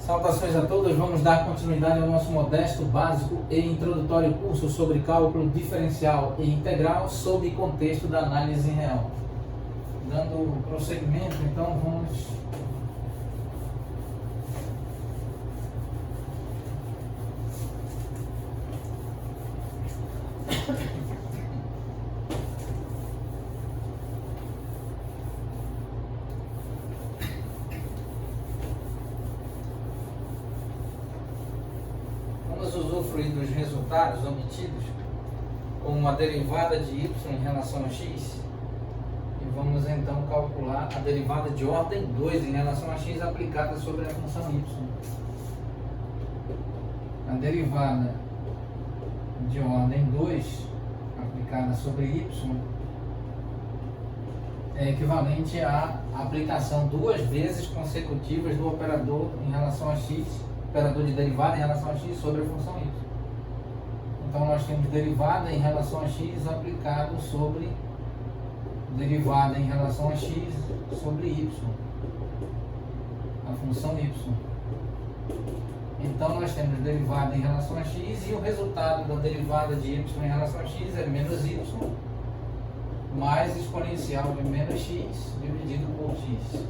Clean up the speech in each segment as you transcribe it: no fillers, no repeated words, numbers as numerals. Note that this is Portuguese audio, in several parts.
Saudações a todos, vamos dar continuidade ao nosso modesto, básico e introdutório curso sobre cálculo diferencial e integral sob contexto da análise real. Dando prosseguimento, então vamos usufruir dos resultados obtidos com a derivada de y em relação a x e vamos então calcular a derivada de ordem 2 em relação a x aplicada sobre a função y. A derivada de ordem 2 aplicada sobre y é equivalente à aplicação duas vezes consecutivas do operador em relação a x, operador de derivada em relação a x sobre a função y. Então nós temos derivada em relação a x aplicado sobre derivada em relação a x sobre y, a função y. Então nós temos derivada em relação a x e o resultado da derivada de y em relação a x é menos y mais exponencial de menos x dividido por x.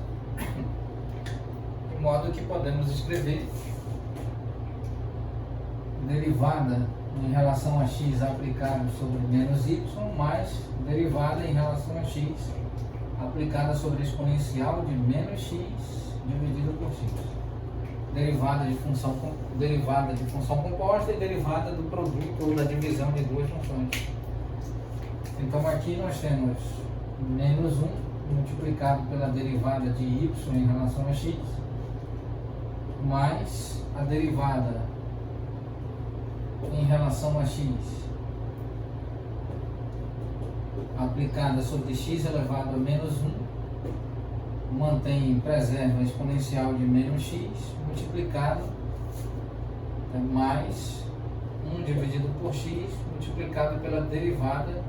De modo que podemos escrever derivada em relação a x aplicada sobre menos y mais derivada em relação a x aplicada sobre a exponencial de menos x dividido por x. Derivada de função composta e derivada do produto ou da divisão de duas funções. Então aqui nós temos menos 1 multiplicado pela derivada de y em relação a x mais a derivada em relação a x aplicada sobre x elevado a menos 1 mantém, preserva a exponencial de menos x multiplicado mais 1 dividido por x multiplicado pela derivada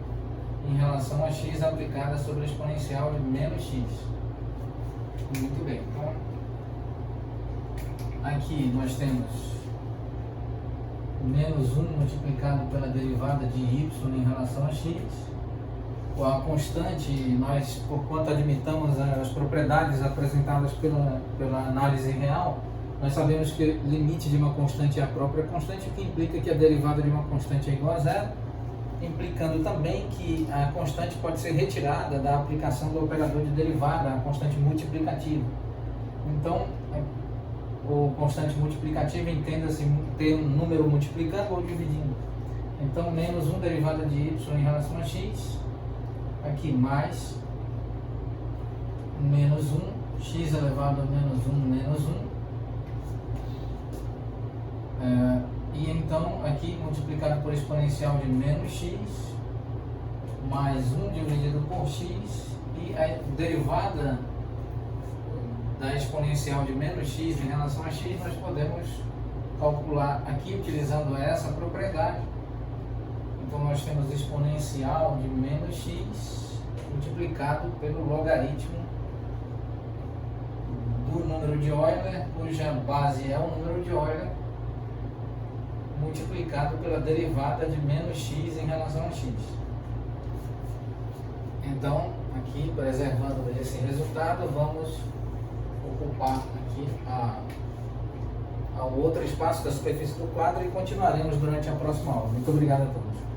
em relação a x aplicada sobre a exponencial de menos x. Muito bem, então aqui nós temos menos 1 multiplicado pela derivada de y em relação a x. A constante, nós, por quanto admitamos as propriedades apresentadas pela análise real, nós sabemos que o limite de uma constante é a própria constante, o que implica que a derivada de uma constante é igual a zero, implicando também que a constante pode ser retirada da aplicação do operador de derivada, a constante multiplicativa. Então, o constante multiplicativa entenda-se ter um número multiplicando ou dividindo. Então, menos 1 derivada de y em relação a x, aqui mais menos 1, x elevado a menos 1, menos 1. E então, aqui multiplicado por exponencial de menos x, mais 1 dividido por x, e a derivada da exponencial de menos x em relação a x, nós podemos calcular aqui utilizando essa propriedade. Então nós temos exponencial de menos x multiplicado pelo logaritmo do número de Euler, cuja base é o número de Euler, multiplicado pela derivada de menos x em relação a x. Então, aqui, preservando esse resultado, vamos ocupar aqui o outro espaço da superfície do quadro e continuaremos durante a próxima aula. Muito obrigado a todos.